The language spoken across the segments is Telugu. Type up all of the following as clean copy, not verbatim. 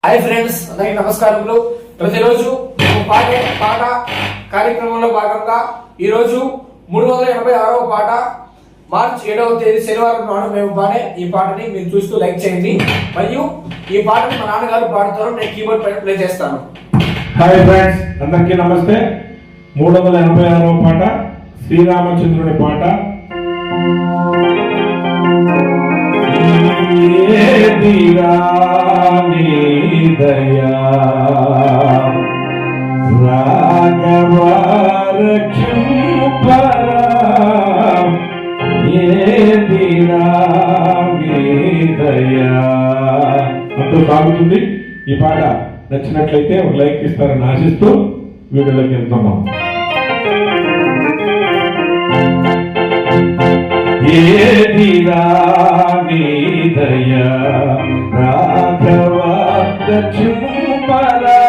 హాయ్ ఫ్రెండ్స్, అందరికీ నమస్కారములు. ప్రతిరోజు పాట కార్యక్రమంలో భాగంగా ఈరోజు 386వ పాట మార్చి 7వ తేదీ శనివారం నాడు మేము పాడే ఈ పాటని మీరు చూస్తూ లైక్ చేయండి. మరియు ఈ పాటని మా నాన్నగారు పాడుతారు, నేను కీబోర్డ్ పైన ప్లే చేస్తాను. హాయ్ ఫ్రెండ్స్, అందరికీ నమస్తే. 386వ పాట శ్రీరామచంద్రుని పాట. దయా రాఘవ రక్షుపరా దయా అంటూ సాగుతుంది. ఈ పాట నచ్చినట్లయితే ఒక లైక్ ఇస్తారని ఆశిస్తూ వీడియోలోకి వెళ్తున్నాం. దయా రాఘవ రక్షుపరా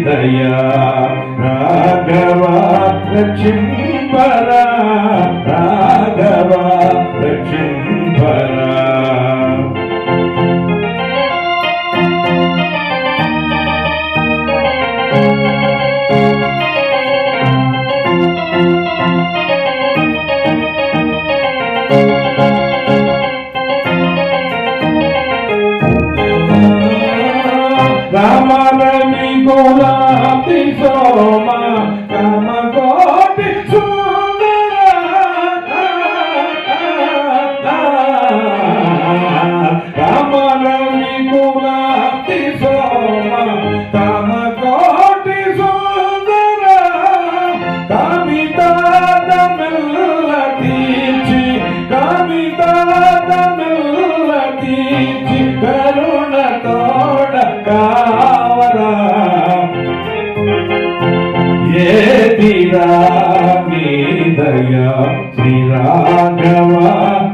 దయా రాఘవ రక్షుపరా రాఘవ రక్షుపరా. రామరవి గులాబీ సోమ రామ కోటి సుందర రామరవి గులాబీ సోమ రామ కోటి సుందర కవితాద మెల్ల తీర్చి కవితాద మెల్ల తీర్చి కరుణ తోడ కావరా దయా శ్రీరాఘవ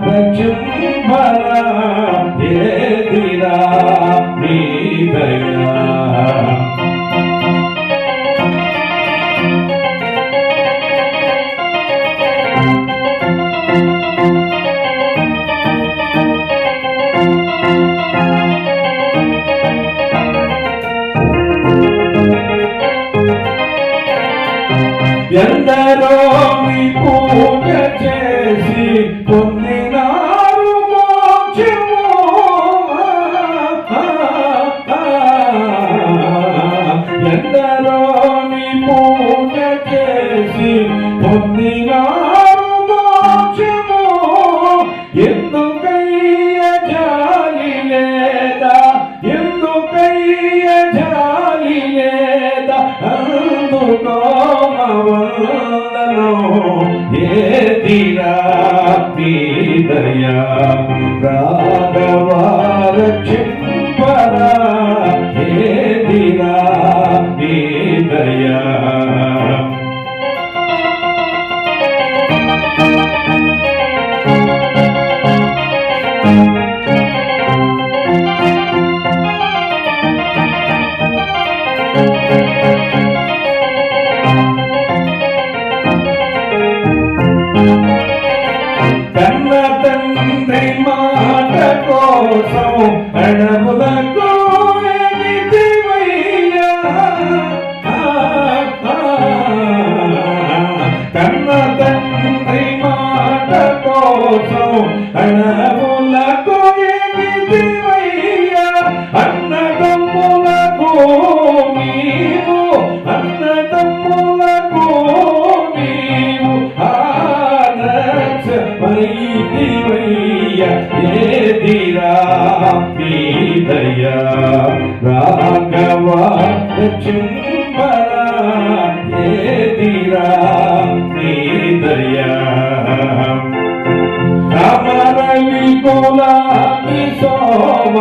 రక్షుపరా దయా. ఎందరో మీ పూజ చేసి పొందినారు మోక్షము, ఎందరో మీ పూజ చేసి పొందినారు మోక్షము, ఎందుకయ్య జాలి లేదా ఎందుకయ్య జాలి లేదా అందుకో దయా రాఘవ రక్షుపరా దయా. కన్న తండ్రి మాట కోసం అడవులకు ఎగిరివయ్యా, కన్న తండ్రి మాట కోసం అడవులకు ఎగిరివయ్యా, అన్నదమ్ములకు నీవు అన్నదమ్ములకు నీవు దయా రాఘవ రక్షుపరా దయా. రామరవి గులాబీ సోమ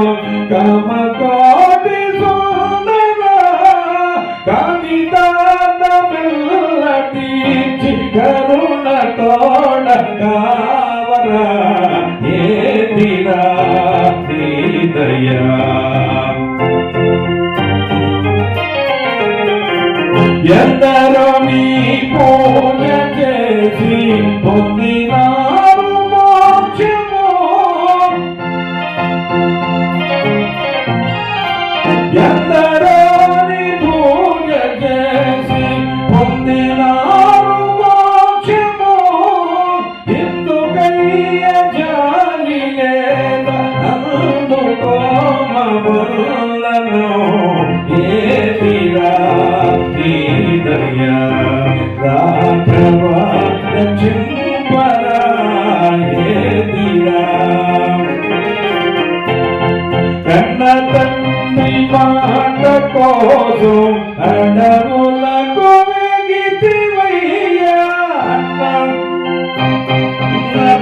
కమ కోటి సుందర కవితాద మెల్ల తీర్చి కరుణ తోడ కావరా దయా. ఎందరో నీ పూజ చేసి పొందినారు మోక్షము, కన్న తండ్రి మాట కోసం అడవులకు వెగితివయ్యా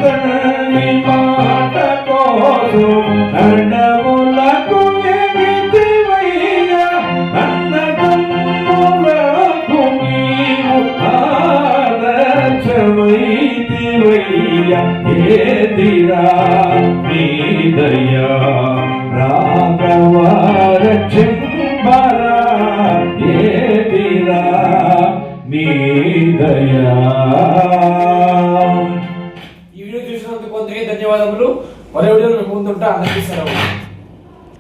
తండ్రి మాట కోసం అడవులకు వెగితివయ్యా అన్నదమ్ములకు నీవు ఆదర్శమైతివయ్యా ఏదిరా నీ దయా రాఘవార చింబరా ఏదిరా నీ దయా. ఈ వీడియో చూసినందుకు కొందరికి ధన్యవాదములు. మరో వీడియోలో ముందుంటా అందరికీ సెలవు.